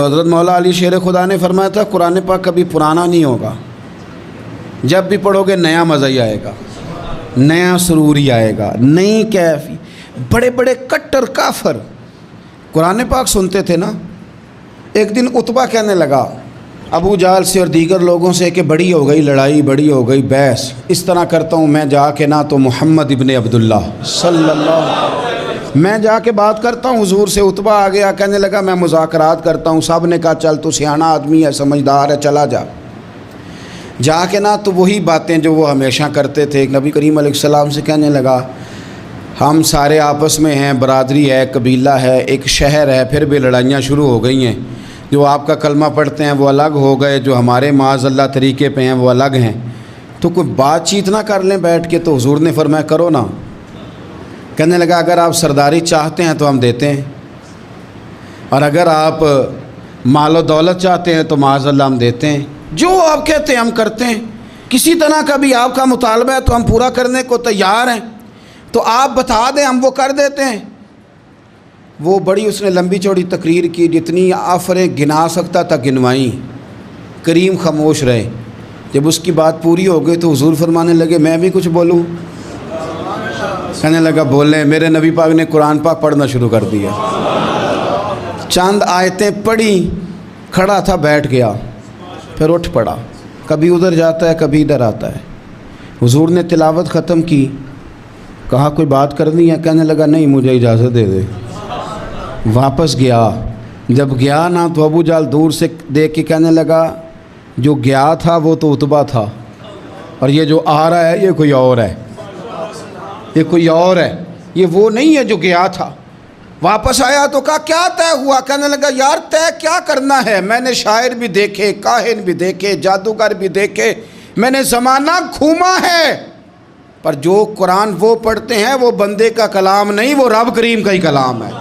حضرت مولا علی شیر خدا نے فرمایا تھا قرآن پاک کبھی پرانا نہیں ہوگا، جب بھی پڑھو گے نیا مزہ ہی آئے گا، نیا سرور ہی آئے گا، نئی کیفی۔ بڑے بڑے کٹر کافر قرآن پاک سنتے تھے نا۔ ایک دن عتبہ کہنے لگا ابو جہل سے اور دیگر لوگوں سے کہ بڑی ہو گئی لڑائی، بڑی ہو گئی بحث، اس طرح کرتا ہوں میں جا کے نہ تو محمد ابن عبداللہ صلی اللہ علیہ وسلم میں جا کے بات کرتا ہوں حضور سے۔ عتبہ آ گیا، کہنے لگا میں مذاکرات کرتا ہوں۔ سب نے کہا چل تو سیانہ آدمی ہے، سمجھدار ہے، چلا جا۔ جا کے نہ تو وہی باتیں جو وہ ہمیشہ کرتے تھے، نبی کریم علیہ السلام سے کہنے لگا ہم سارے آپس میں ہیں، برادری ہے، قبیلہ ہے، ایک شہر ہے، پھر بھی لڑائیاں شروع ہو گئی ہیں۔ جو آپ کا کلمہ پڑھتے ہیں وہ الگ ہو گئے، جو ہمارے معاذ اللہ طریقے پہ ہیں وہ الگ ہیں، تو کوئی بات چیت نہ کر لیں بیٹھ کے۔ تو حضور نے فرمایا کرو نا۔ کہنے لگا اگر آپ سرداری چاہتے ہیں تو ہم دیتے ہیں، اور اگر آپ مال و دولت چاہتے ہیں تو معاذ اللہ ہم دیتے ہیں، جو آپ کہتے ہیں ہم کرتے ہیں۔ کسی طرح کا بھی آپ کا مطالبہ ہے تو ہم پورا کرنے کو تیار ہیں، تو آپ بتا دیں ہم وہ کر دیتے ہیں۔ وہ بڑی اس نے لمبی چوڑی تقریر کی، جتنی آفریں گنا سکتا تھا گنوائیں۔ کریم خاموش رہے۔ جب اس کی بات پوری ہو گئی تو حضور فرمانے لگے میں بھی کچھ بولوں؟ کہنے لگا بولیں۔ میرے نبی پاک نے قرآن پاک پڑھنا شروع کر دیا، چند آیتیں پڑھی، کھڑا تھا بیٹھ گیا، پھر اٹھ پڑا، کبھی ادھر جاتا ہے کبھی ادھر آتا ہے۔ حضور نے تلاوت ختم کی، کہا کوئی بات کرنی ہے؟ کہنے لگا نہیں مجھے اجازت دے دے۔ واپس گیا، جب گیا نا تو ابو جہل دور سے دیکھ کے کہنے لگا جو گیا تھا وہ تو عتبہ تھا، اور یہ جو آ رہا ہے یہ کوئی اور ہے، یہ کوئی اور ہے، یہ وہ نہیں ہے جو گیا تھا۔ واپس آیا تو کہا کیا طے ہوا؟ کہنے لگا یار طے کیا کرنا ہے، میں نے شاعر بھی دیکھے، کاہن بھی دیکھے، جادوگر بھی دیکھے، میں نے زمانہ گھوما ہے، پر جو قرآن وہ پڑھتے ہیں وہ بندے کا کلام نہیں، وہ رب کریم کا ہی کلام ہے۔